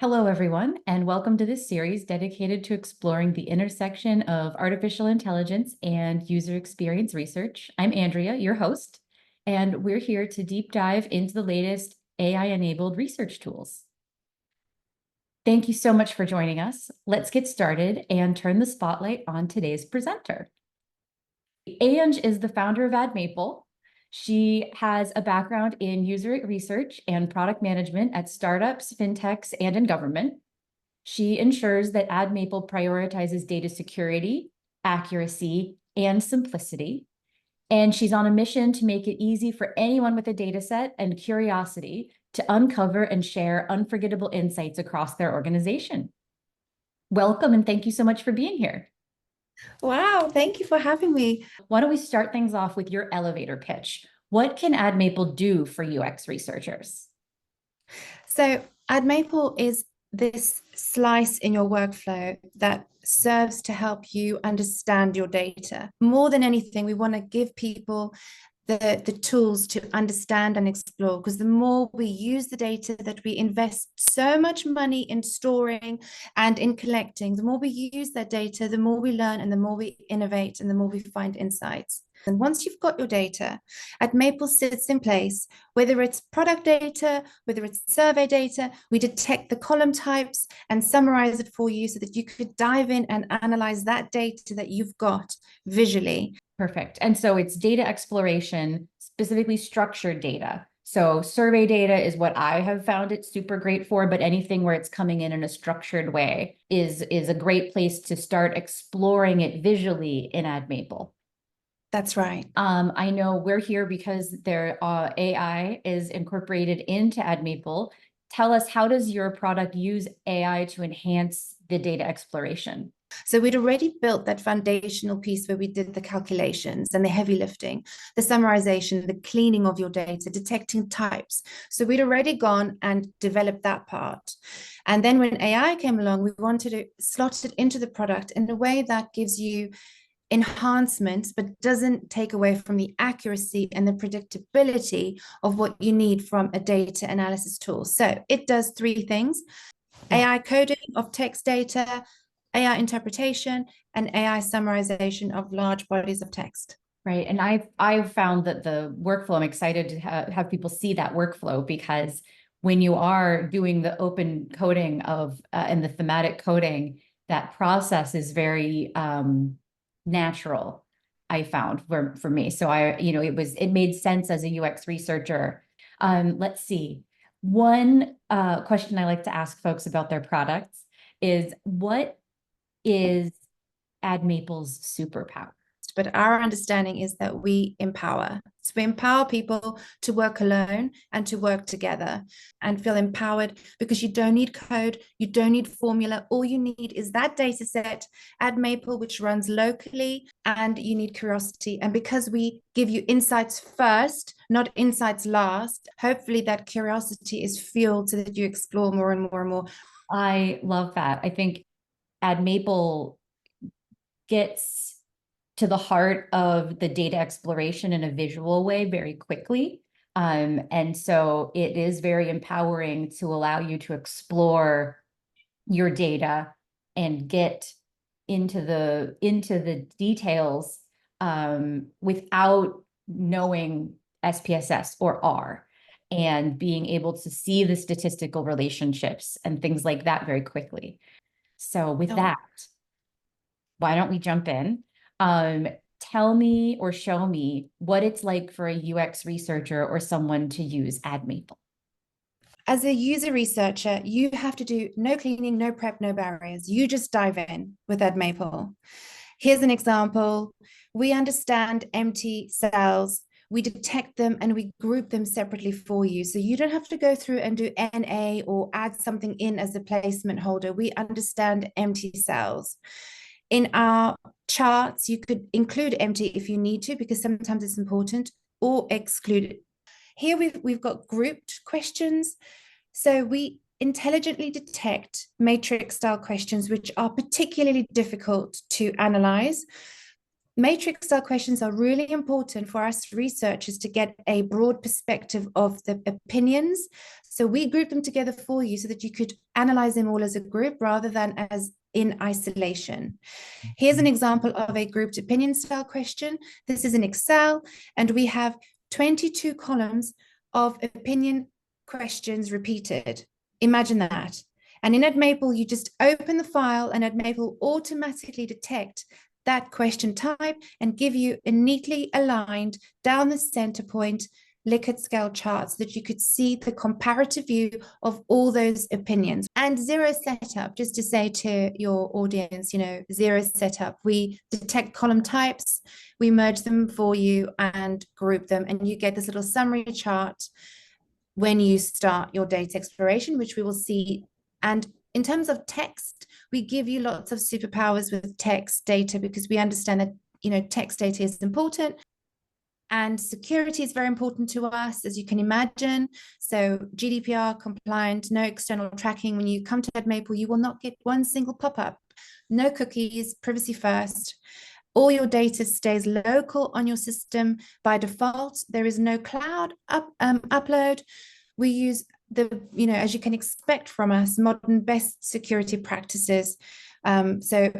Hello, everyone, and welcome to this series dedicated to exploring the intersection of artificial intelligence and user experience research. I'm Andrea, your host, and we're here to deep dive into the latest AI-enabled research tools. Thank you so much for joining us. Let's get started and turn the spotlight on today's presenter. Ange is the founder of AddMaple. She has a background in user research and product management at startups, fintechs, and in government. She ensures that AddMaple prioritizes data security, accuracy, and simplicity. And she's on a mission to make it easy for anyone with a data set and curiosity to uncover and share unforgettable insights across their organization. Welcome, and thank you so much for being here. Wow, thank you for having me. Why don't we start things off with your elevator pitch? What can AddMaple do for UX researchers? So, AddMaple is this slice in your workflow that serves to help you understand your data. More than anything, we want to give people the tools to understand and explore, because the more we use the data that we invest so much money in storing and in collecting, the more we use that data, the more we learn and the more we innovate and the more we find insights. And once you've got your data, AddMaple sits in place, whether it's product data, whether it's survey data, we detect the column types and summarize it for you so that you could dive in and analyze that data that you've got visually. Perfect. And so it's data exploration, specifically structured data. So survey data is what I have found it super great for, but anything where it's coming in a structured way is a great place to start exploring it visually in AddMaple. That's right. I know we're here because their AI is incorporated into AddMaple. Tell us, how does your product use AI to enhance the data exploration? So we'd already built that foundational piece where we did the calculations and the heavy lifting, the summarization, the cleaning of your data, detecting types. So we'd already gone and developed that part. And then when AI came along, we wanted to slot it into the product in a way that gives you enhancements, but doesn't take away from the accuracy and the predictability of what you need from a data analysis tool. So it does three things: AI coding of text data, AI interpretation, and AI summarization of large bodies of text. Right. And I've found that the workflow, I'm excited to have people see that workflow, because when you are doing the open coding of and the thematic coding, that process is very natural, I found for me. So it made sense as a UX researcher. Let's see. One question I like to ask folks about their products is, what is AddMaple's superpower? But our understanding is that we empower. So we empower people to work alone and to work together and feel empowered, because you don't need code, you don't need formula. All you need is that data set, AddMaple, which runs locally, and you need curiosity. And because we give you insights first, not insights last, hopefully that curiosity is fueled so that you explore more and more and more. I love that. I think AddMaple gets to the heart of the data exploration in a visual way very quickly. And so it is very empowering to allow you to explore your data and get into the details without knowing SPSS or R, and being able to see the statistical relationships and things like that very quickly. So with that, why don't we jump in? Tell me or show me what it's like for a UX researcher or someone to use AddMaple. As a user researcher, you have to do no cleaning, no prep, no barriers. You just dive in with AddMaple. Here's an example. We understand empty cells, we detect them, and we group them separately for you. So you don't have to go through and do NA or add something in as a placement holder. We understand empty cells. In our charts, you could include empty if you need to, because sometimes it's important, or exclude it. Here we've got grouped questions. So we intelligently detect matrix style questions, which are particularly difficult to analyze. Matrix style questions are really important for us researchers to get a broad perspective of the opinions. So we group them together for you so that you could analyze them all as a group rather than as in isolation. Here's an example of a grouped opinion style question. This is in Excel, and we have 22 columns of opinion questions repeated. Imagine that. And in AddMaple, you just open the file and AddMaple will automatically detect that question type and give you a neatly aligned down the center point Likert scale chart so that you could see the comparative view of all those opinions. And zero setup, just to say to your audience, zero setup. We detect column types, we merge them for you and group them, and you get this little summary chart when you start your data exploration, which we will see. And in terms of text, we give you lots of superpowers with text data because we understand that text data is important. And security is very important to us, as you can imagine. So GDPR compliant, no external tracking. When you come to AddMaple, you will not get one single pop-up. No cookies, privacy first. All your data stays local on your system by default. There is no cloud upload. We use as you can expect from us, modern best security practices. So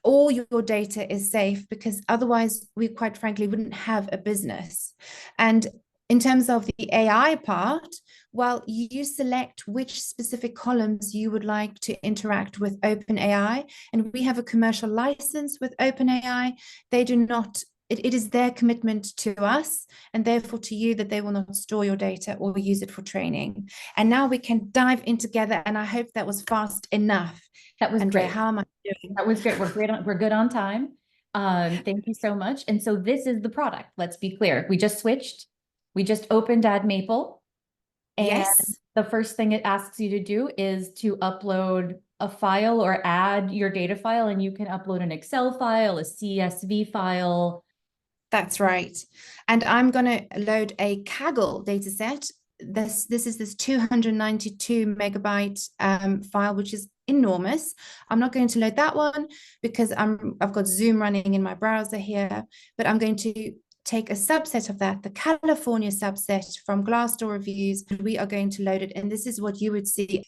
all your data is safe because otherwise we quite frankly wouldn't have a business. And in terms of the AI part, well, you select which specific columns you would like to interact with OpenAI, and we have a commercial license with OpenAI. They do not, it is their commitment to us and therefore to you that they will not store your data or use it for training. And now we can dive in together, and I hope that was fast enough. That was Andrea, great. how am I doing? That was great. We're good on time. Thank you so much. And so this is the product. Let's be clear. We just switched. We just opened AddMaple. And Yes, the first thing it asks you to do is to upload a file or add your data file, and you can upload an Excel file, a CSV file. that's right. And I'm going to load a Kaggle dataset. This is this 292 megabyte file, which is enormous. I'm not going to load that one because I've got Zoom running in my browser here, but I'm going to take a subset of that, the California subset from Glassdoor reviews, and we are going to load it. And this is what you would see.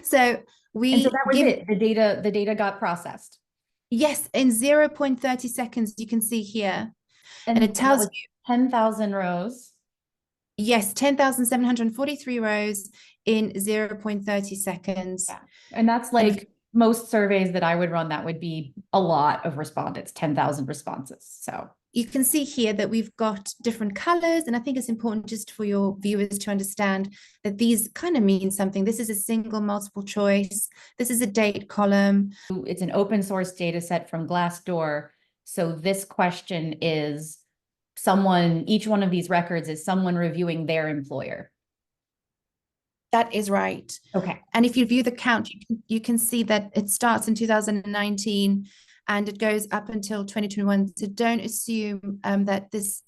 So And so we that was give it. The data got processed. yes, in 0.30 seconds, you can see here. And it And that tells was you 10,000 rows. yes, 10,743 rows in 0.30 seconds. Yeah. And that's And like most surveys that I would run, that would be a lot of respondents, 10,000 responses. So you can see here that we've got different colors. And I think it's important just for your viewers to understand that these kind of mean something. This is a single multiple choice. This is a date column. it's an open source data set from Glassdoor. So this question is each one of these records is someone reviewing their employer. That is right. Okay. And if you view the count, you can see that it starts in 2019 and it goes up until 2021. So don't assume that this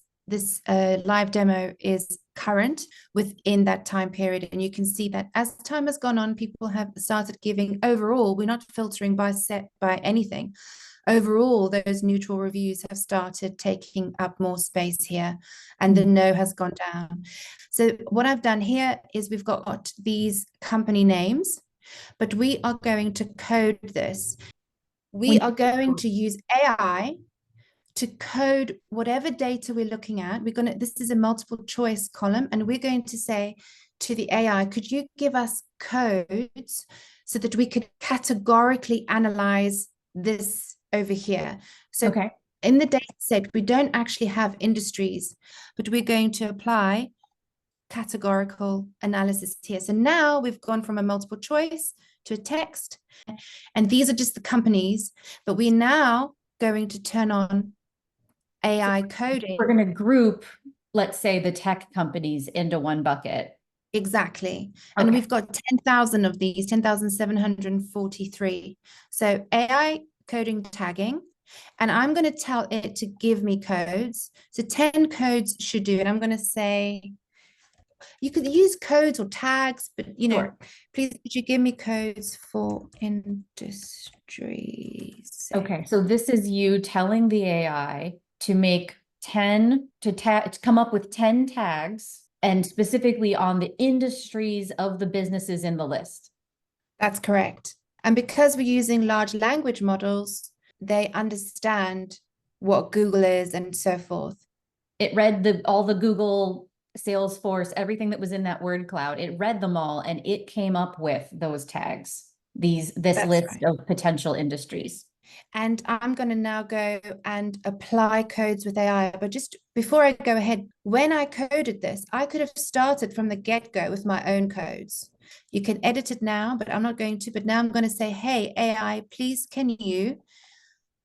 live demo is current within that time period. And you can see that as time has gone on, people have started giving overall, we're not filtering by anything. Overall, those neutral reviews have started taking up more space here, and the no has gone down. So what I've done here is we've got these company names, but we are going to code this. We are going to use AI to code whatever data we're looking at. This is a multiple choice column, and we're going to say to the AI, could you give us codes so that we could categorically analyze this over here? So Okay. in the data set, we don't actually have industries, but we're going to apply categorical analysis here. So now we've gone from a multiple choice to a text, and these are just the companies, but we're now going to turn on AI coding. We're going to group, let's say, the tech companies into one bucket. Exactly. Okay. And we've got 10,000 of these, 10,743. So AI coding tagging, and I'm going to tell it to give me codes. So 10 codes should do it. I'm going to say, you could use codes or tags, but Sure. please could you give me codes for industries? Okay, so this is you telling the AI to make 10 to come up with 10 tags and specifically on the industries of the businesses in the list. That's correct. And because we're using large language models, they understand what Google is and so forth. It read all the Google, Salesforce, everything that was in that word cloud. It read them all and it came up with those tags, this That's list right. of potential industries. And I'm going to now go and apply codes with AI. But just before I go ahead, when I coded this, I could have started from the get-go with my own codes. You can edit it now, but I'm not going to. But now I'm going to say, hey, AI, please, can you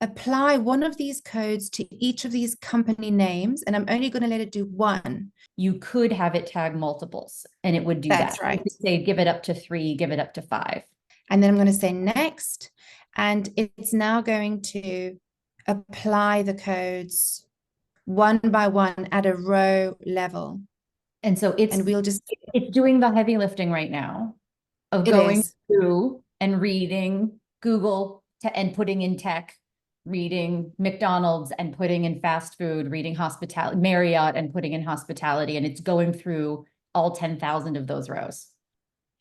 apply one of these codes to each of these company names? And I'm only going to let it do one. You could have it tag multiples and it would do that. That's right. You could say, give it up to 3, give it up to 5. And then I'm going to say next. And it's now going to apply the codes one by one at a row level. And so And we'll just, it's doing the heavy lifting right now of it going is. through and reading Google and putting in tech, reading McDonald's and putting in fast food, reading hospitality, Marriott and putting in hospitality. And it's going through all 10,000 of those rows.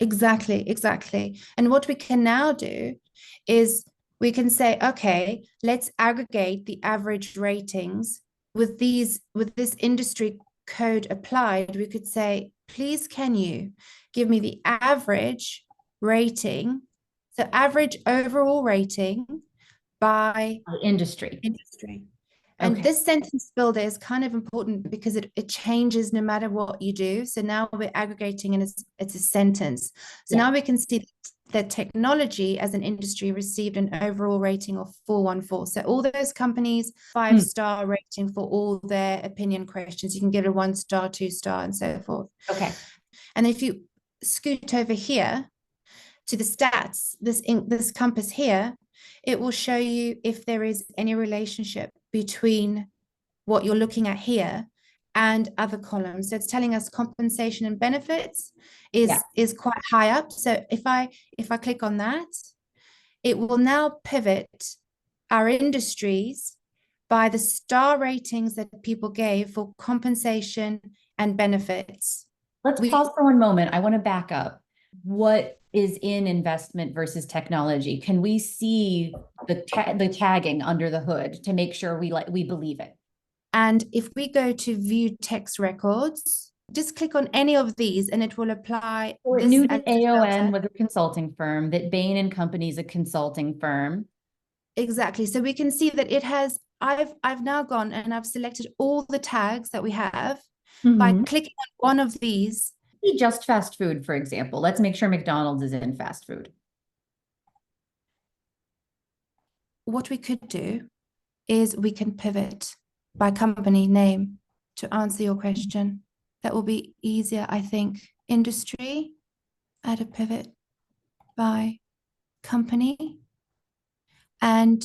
Exactly, exactly. And what we can now do is we can say, okay, let's aggregate the average ratings with this industry code applied. We could say, please, can you give me the average rating, the average overall rating by Industry. industry. And Okay. this sentence builder is kind of important because it changes no matter what you do. So now we're aggregating and it's a sentence. So now we can see that technology as an industry received an overall rating of 414. So all those companies, 5-star rating for all their opinion questions. You can get a 1-star, 2-star, and so forth. Okay. And if you scoot over here to the stats, this compass here, it will show you if there is any relationship between what you're looking at here and other columns. So it's telling us compensation and benefits is quite high up. So if I click on that, it will now pivot our industries by the star ratings that people gave for compensation and benefits. Let's pause for one moment. I want to back up. What is in investment versus technology? Can we see the tagging under the hood to make sure we believe it? And if we go to view text records, just click on any of these and it will apply. So it this knew as that a AON filter. was a consulting firm, that Bain and Company is a consulting firm. Exactly. So we can see that it has, I've now gone and I've selected all the tags that we have by clicking on one of these. Just fast food, for example. Let's make sure McDonald's is in fast food. What we could do is we can pivot by company name to answer your question. That will be easier, I think. Industry, add a pivot by company. And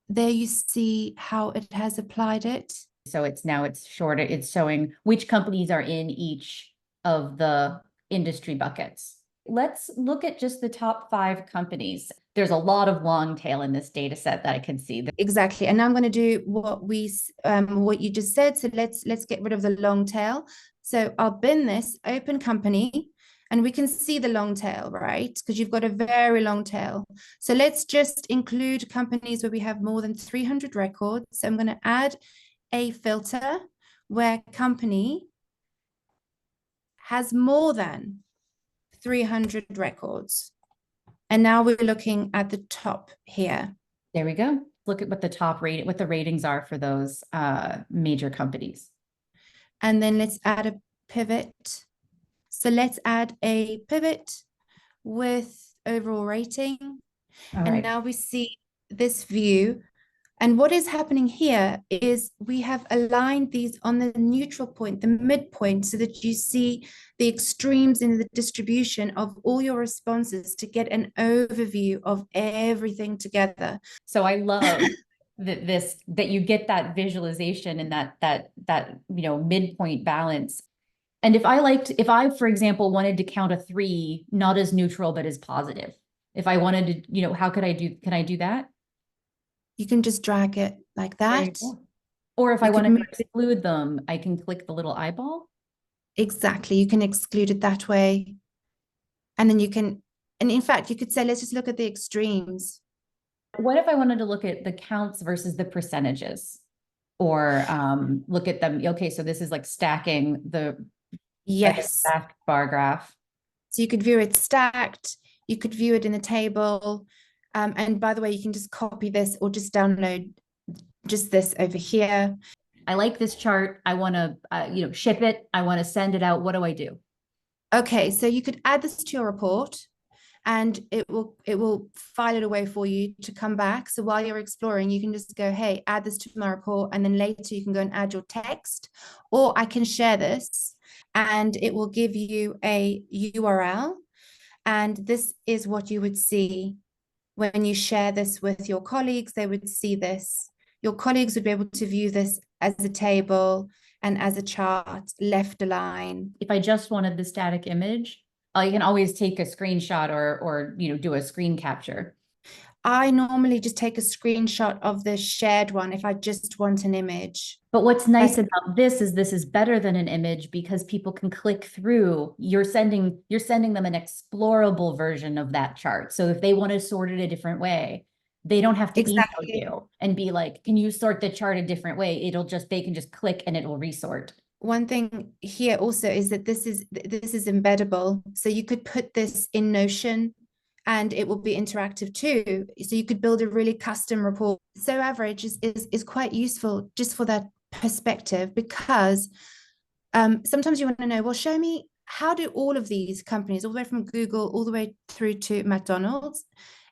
there you see how it has applied it. So it's shorter. It's showing which companies are in each of the industry buckets. Let's look at just the top 5 companies. There's a lot of long tail in this data set that I can see. Exactly. And now I'm going to do what you just said. So let's get rid of the long tail. So I'll bin this, open company, and we can see the long tail, right? Because you've got a very long tail. So let's just include companies where we have more than 300 records. So I'm going to add a filter where company has more than 300 records. And now we're looking at the top here. There we go. Look at what the ratings are for those major companies. And then let's add a pivot. So let's add a pivot with overall rating. And now we see this view. And what is happening here is we have aligned these on the neutral point, the midpoint, so that you see the extremes in the distribution of all your responses to get an overview of everything together. So I love that you get that visualization and that midpoint balance. And if I, for example, wanted to count a 3, not as neutral, but as positive, if I wanted to, can I do that? You can just drag it like that. Or if I You could wanted to move it exclude them, I can click the little eyeball. exactly. You can exclude it that way. And then you can, and in fact, you could say, let's just look at the extremes. What if I wanted to look at the counts versus the percentages? Or look at them. Okay, so this is like stacking like a Yes. stacked bar graph. So you could view it stacked, you could view it in a table. And by the way, you can just copy this or just download just this over here. I like this chart. I want to, ship it. I want to send it out. What do I do? Okay, so you could add this to your report and it will file it away for you to come back. So while you're exploring, you can just go, hey, add this to my report, and then later you can go and add your text, or I can share this and it will give you a URL. And this is what you would see when you share this with your colleagues. They would see this. Your colleagues would be able to view this as a table and as a chart, left align. If I just wanted the static image, I can always take a screenshot or do a screen capture. I normally just take a screenshot of the shared one if I just want an image. But what's nice That's about this is better than an image because people can click through. You're sending them an explorable version of that chart. So if they want to sort it a different way, they don't have to email exactly. you and be like, can you sort the chart a different way? They can just click and it will resort. One thing here also is that this is embeddable. So you could put this in Notion and it will be interactive too. So you could build a really custom report. So average is quite useful just for that perspective, because sometimes you want to know, well, show me, how do all of these companies, all the way from Google all the way through to McDonald's,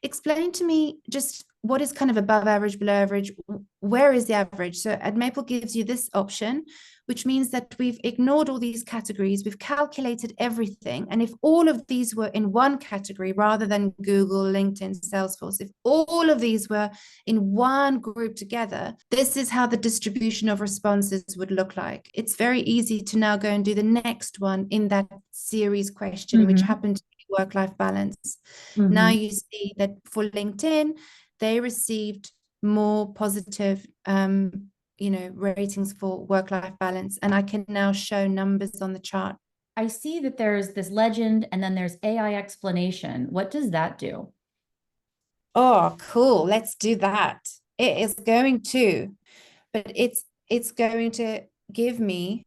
explain to me just what is kind of above average, below average, where is the average? So AddMaple gives you this option, which means that we've ignored all these categories, we've calculated everything. And if all of these were in one category rather than Google, LinkedIn, Salesforce, if all of these were in one group together, this is how the distribution of responses would look like. It's very easy to now go and do the next one in that series question, which Mm-hmm. happened to be work-life balance. Now Mm-hmm. you see that for LinkedIn, they received more positive ratings for work-life balance, and I can now show numbers on the chart. I see that there's this legend and then there's AI explanation. What does that do? Oh, cool. Let's do that. It is going to, but it's going to give me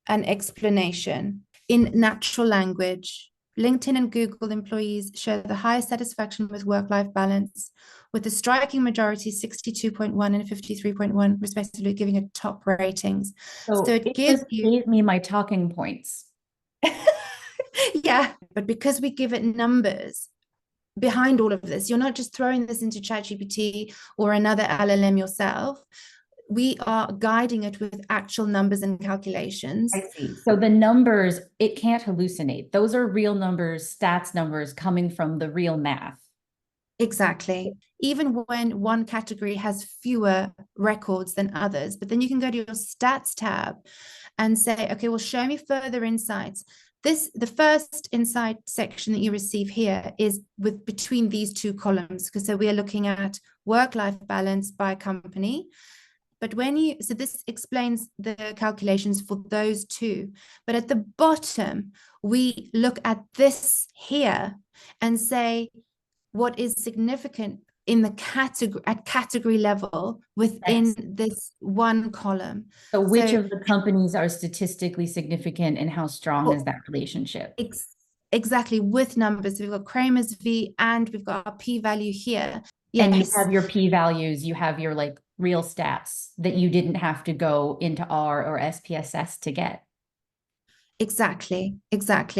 an explanation in natural language. LinkedIn and Google employees share the highest satisfaction with work-life balance, with a striking majority, 62.1 and 53.1, respectively, giving it top ratings. So So it it gives just you, gave me my talking points. yeah, but because we give it numbers behind all of this, you're not just throwing this into ChatGPT or another LLM yourself. We are guiding it with actual numbers and calculations. I see. So the numbers, it can't hallucinate. Those are real numbers, stats numbers coming from the real math. Exactly. Even when one category has fewer records than others, but then you can go to your stats tab and say, okay, well, show me further insights. The first insight section that you receive here is with between these two columns, because so we are looking at work-life balance by company. But so this explains the calculations for those two. But at the bottom, we look at this here and say, what is significant in the category at category level within Yes. this one column. So which So of the companies are statistically significant and how strong is that relationship? ex exactly, with numbers. So we've got Kramer's V and we've got our p-value here. And you Yes, have your p-values, you have your like real stats that you didn't have to go into R or SPSS to get. exactly.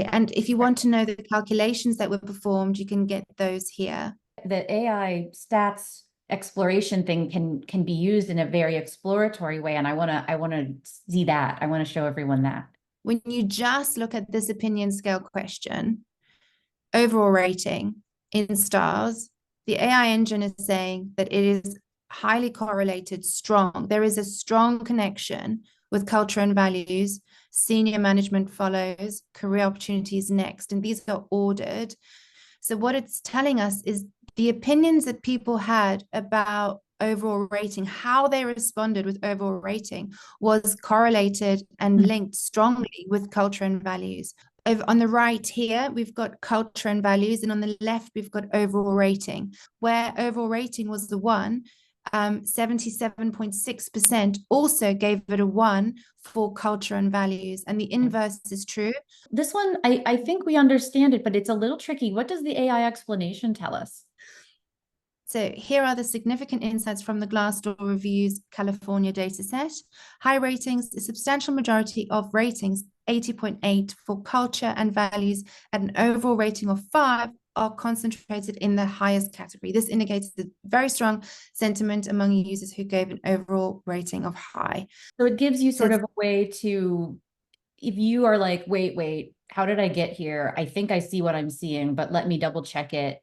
And if you want to know the calculations that were performed, you can get those here. The AI stats exploration thing can be used in a very exploratory way. And I want to see that. I want to show everyone that. When you just look at this opinion scale question, overall rating in stars, the AI engine is saying that it is highly correlated, strong. There is a strong connection with culture and values. Senior management follows, career opportunities next, and these are ordered. So what it's telling us is the opinions that people had about overall rating, how they responded with overall rating was correlated and Mm. linked strongly with culture and values. On the right here, we've got culture and values, and on the left, we've got overall rating, where overall rating was the one. 77.6% also gave it a 1 for culture and values, and the inverse is true. This one, I think we understand it, but it's a little tricky. What does the AI explanation tell us? So here are the significant insights from the Glassdoor Review's California dataset. High ratings, a substantial majority of ratings, 80.8 for culture and values, at an overall rating of 5 are concentrated in the highest category. This indicates a very strong sentiment among users who gave an overall rating of high. So it gives you So sort of a way to, if you are like, wait, how did I get here? I think I see what I'm seeing, but let me double check it.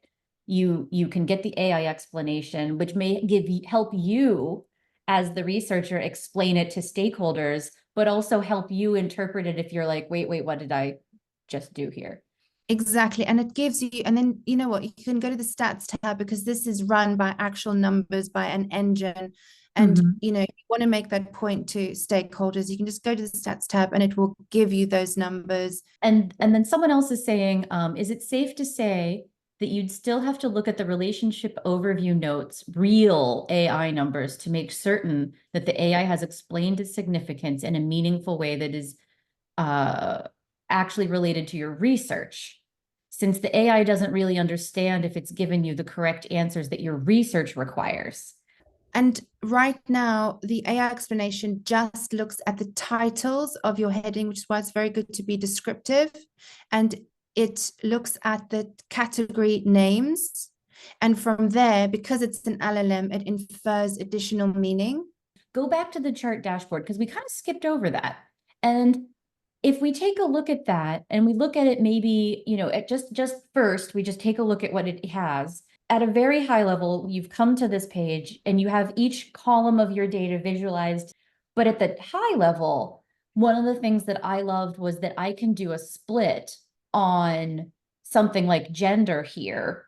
You can get the AI explanation, which may help you as the researcher explain it to stakeholders, but also help you interpret it if you're like, wait, what did I just do here? exactly. And it gives you, and then you know what, you can go to the stats tab because this is run by actual numbers by an engine. And Mhm. you know, you want to make that point to stakeholders, you can just go to the stats tab and it will give you those numbers. And then someone else is saying, is it safe to say that you'd still have to look at the relationship overview notes, real AI numbers, to make certain that the AI has explained its significance in a meaningful way that is uh, actually related to your research? Since the AI doesn't really understand if it's given you the correct answers that your research requires. And right now, the AI explanation just looks at the titles of your heading, which is why it's very good to be descriptive. And it looks at the category names. And from there, because it's an LLM, it infers additional meaning. Go back to the chart dashboard because we kind of skipped over that. And if we take a look at that and we look at it maybe, at just first, we just take a look at what it has. At a very high level, you've come to this page and you have each column of your data visualized. But at the high level, one of the things that I loved was that I can do a split on something like gender here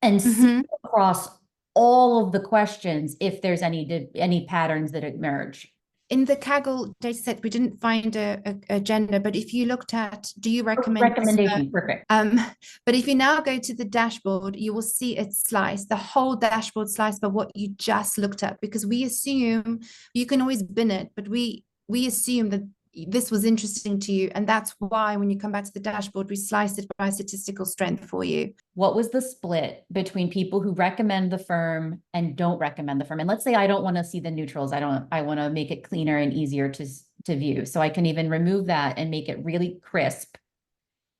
and see Mhm. across all of the questions if there's any patterns that emerge. In the Kaggle dataset, we didn't find a gender, but if you looked at, do you recommend this? Recommendation, perfect. Um, but if you now go to the dashboard, you will see it sliced, the whole dashboard sliced by what you just looked at, because we assume you can always bin it, but we assume that this was interesting to you. And that's why when you come back to the dashboard, we sliced it by statistical strength for you. What was the split between people who recommend the firm and don't recommend the firm? And let's say I don't want to see the neutrals. I want to make it cleaner and easier to view. So I can even remove that and make it really crisp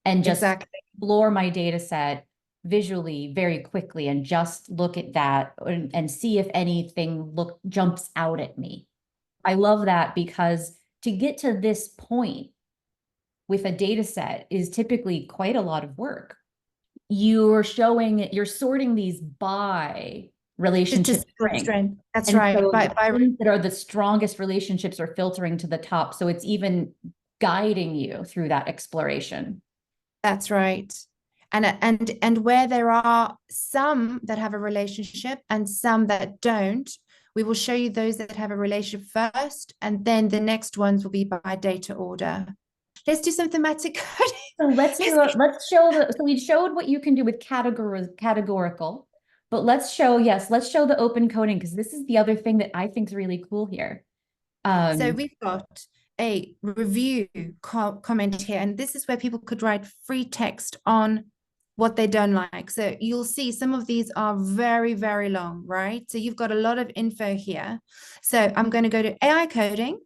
and just Exactly. explore my data set visually very quickly and just look at that and see if anything jumps out at me. I love that because to get to this point with a data set is typically quite a lot of work. You're sorting these by relationship Statistical strength. strength. That's And right. so the By things that are the strongest relationships are filtering to the top. So it's even guiding you through that exploration. That's right. And where there are some that have a relationship and some that don't, we will show you those that have a relationship first, and then the next ones will be by data order. Let's do some thematic coding. So so we showed what you can do with categorical, but let's show the open coding because this is the other thing that I think is really cool here. So Um, we've got a review comment here, and this is where people could write free text on what they don't like. So you'll see some of these are very, very long, right? So you've got a lot of info here. So I'm going to go to AI coding,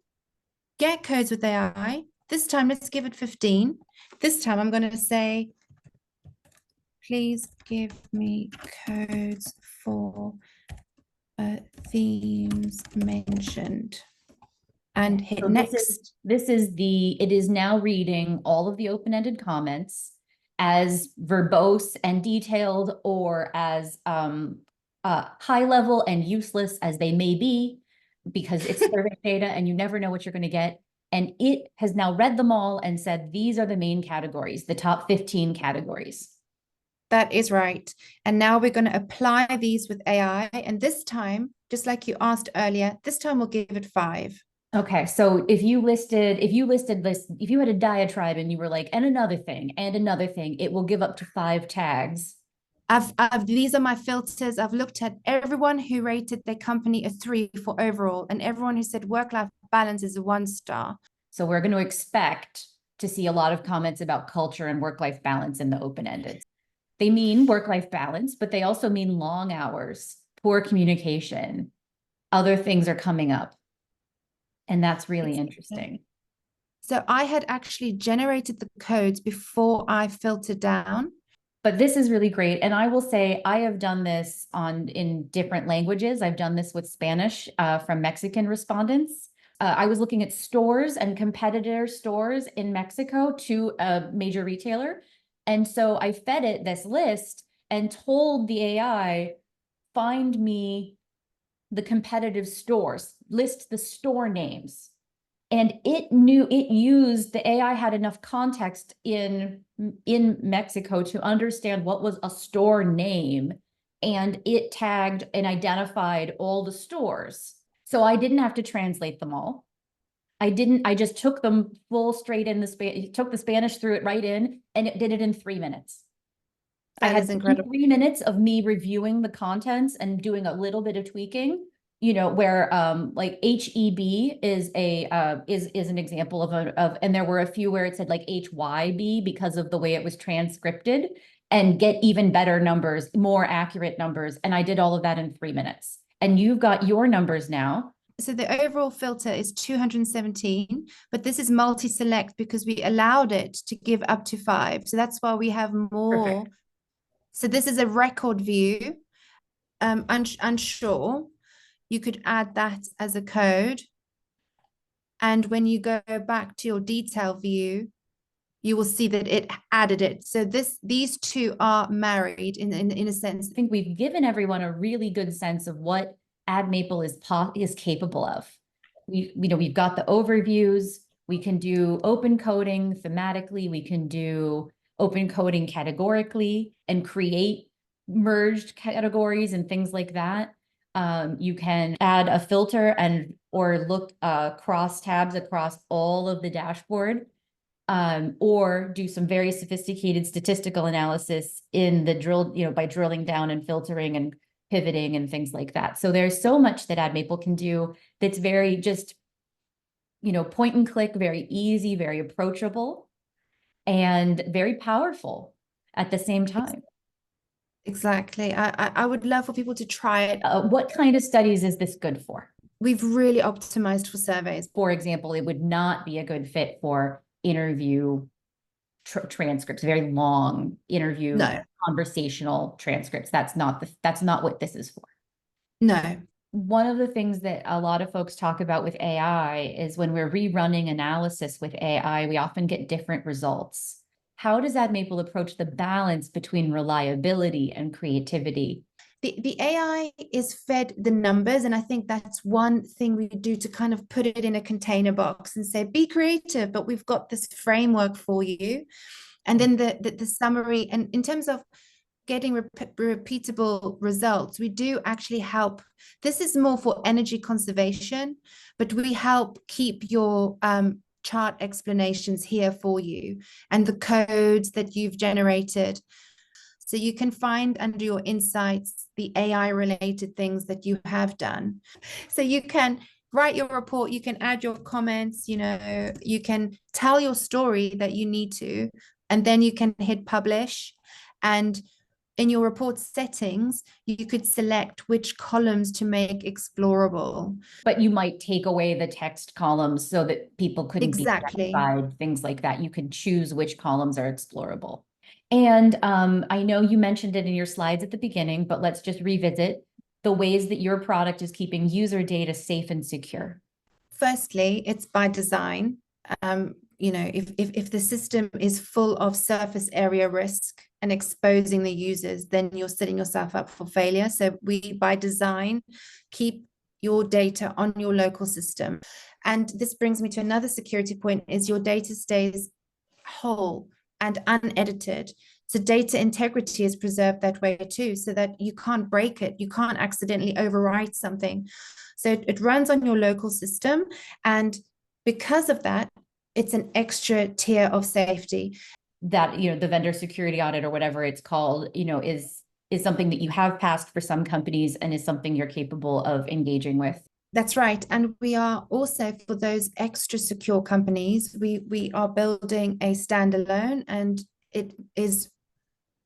get codes with AI. This time, let's give it 15. This time, I'm going to say, please give me codes for themes mentioned, and hit So next. it is now reading all of the open-ended comments as verbose and detailed or as high level and useless as they may be, because it's survey data and you never know what you're going to get. And it has now read them all and said, these are the main categories, the top 15 categories. That is right. And now we're going to apply these with AI. And this time just like you asked earlier. This time we'll give it 5. Okay, so if you listed this, if you had a diatribe and you were like, and another thing, and another thing, it will give up to 5 tags. These are my filters. I've looked at everyone who rated their company a 3 for overall, and everyone who said work-life balance is a 1 star. So we're going to expect to see a lot of comments about culture and work-life balance in the open-ended. They mean work-life balance, but they also mean long hours, poor communication, other things are coming up. And that's really interesting. So I had actually generated the codes before I filtered down. But this is really great. And I will say I have done this in different languages. I've done this with Spanish from Mexican respondents. I was looking at stores and competitor stores in Mexico to a major retailer. And so I fed it this list and told the AI, find me the competitive stores, list the store names. And the AI had enough context in Mexico to understand what was a store name, and it tagged and identified all the stores. So I didn't have to translate them all. I just took them full straight in took the Spanish, threw it right in, and it did it in 3 minutes. That is incredible. 3 minutes of me reviewing the contents and doing a little bit of tweaking, where like HEB is an example of and there were a few where it said like HYB because of the way it was transcripted, and get even better numbers, more accurate numbers. And I did all of that in 3 minutes. And you've got your numbers now. So the overall filter is 217, but this is multi-select because we allowed it to give up to 5. So that's why we have more. Perfect. So this is a record view. Unsure, you could add that as a code. And when you go back to your detail view, you will see that it added it. So these two are married in a sense. I think we've given everyone a really good sense of what AddMaple is capable of. We've got the overviews. We can do open coding thematically. We can do open coding categorically and create merged categories and things like that. You can add a filter or look cross tabs across all of the dashboard, or do some very sophisticated statistical analysis in the by drilling down and filtering and pivoting and things like that. So there's so much that AddMaple can do that's very just, point and click, very easy, very approachable, and very powerful at the same time. Exactly. I would love for people to try it. What kind of studies is this good for? We've really optimized for surveys. For example, it would not be a good fit for interview transcripts, very long interview conversational transcripts. That's not what this is for. No. One of the things that a lot of folks talk about with AI is when we're rerunning analysis with AI, we often get different results. How does AddMaple approach the balance between reliability and creativity? The AI is fed the numbers, and I think that's one thing we do to kind of put it in a container box and say, be creative, but we've got this framework for you. And then the summary, and in terms of getting repeatable results, we do actually help. This is more for energy conservation, but we help keep your chart explanations here for you and the codes that you've generated. So you can find under your insights the AI related things that you have done. So you can write your report, you can add your comments, you can tell your story that you need to, and then you can hit publish. And in your report settings, you could select which columns to make explorable. But you might take away the text columns so that people couldn't be identified, things like that. You can choose which columns are explorable. And I know you mentioned it in your slides at the beginning, but let's just revisit the ways that your product is keeping user data safe and secure. Firstly, it's by design. If the system is full of surface area risk and exposing the users, then you're setting yourself up for failure. So we, by design, keep your data on your local system. And this brings me to another security point, is your data stays whole and unedited. So data integrity is preserved that way too, so that you can't break it, you can't accidentally overwrite something. So it runs on your local system, and because of that, it's an extra tier of safety. That, the vendor security audit or whatever it's called, is something that you have passed for some companies and is something you're capable of engaging with. That's right. And we are also, for those extra secure companies, we are building a standalone, and it is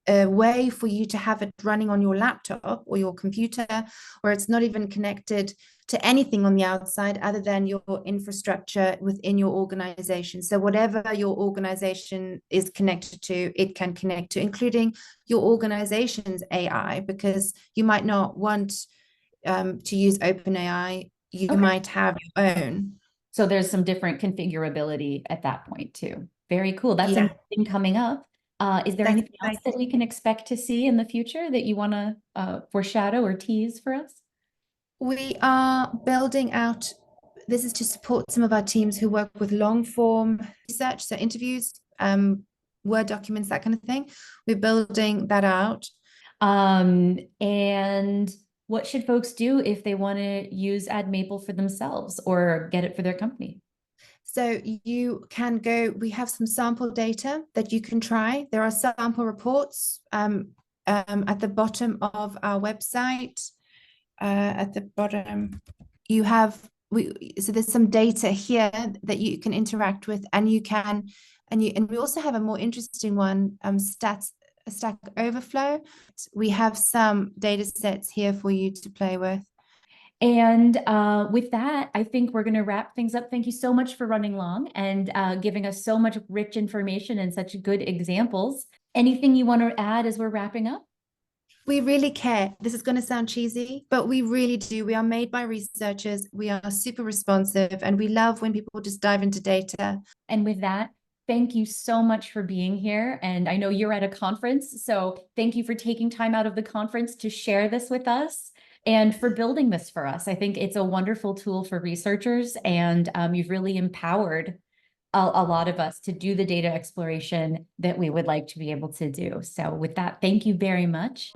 a way for you to have it running on your laptop or your computer, where it's not even connected to anything on the outside other than your infrastructure within your organization. So whatever your organization is connected to, it can connect to, including your organization's AI, because you might not want to use OpenAI. You Okay. might have your own. So there's some different configurability at that point too. Very cool. That's Yeah, something coming up. Is there that's anything else that we exciting. can expect to see in the future that you want to foreshadow or tease for us? We are building out, this is to support some of our teams who work with long form research, so interviews, Word documents, that kind of thing. We're building that out. And what should folks do if they want to use AddMaple for themselves or get it for their company? So you can go, we have some sample data that you can try. There are sample reports at the bottom of our website. At the bottom, you have, so there's some data here that you can interact with, and you can, and we also have a more interesting one, Stack Overflow. We have some data sets here for you to play with. And with that, I think we're going to wrap things up. Thank you so much for running long and giving us so much rich information and such good examples. Anything you want to add as we're wrapping up? We really care. This is going to sound cheesy, but we really do. We are made by researchers. We are super responsive, and we love when people just dive into data. And with that, thank you so much for being here. And I know you're at a conference, so thank you for taking time out of the conference to share this with us and for building this for us. I think it's a wonderful tool for researchers, and you've really empowered a lot of us to do the data exploration that we would like to be able to do. So with that, thank you very much.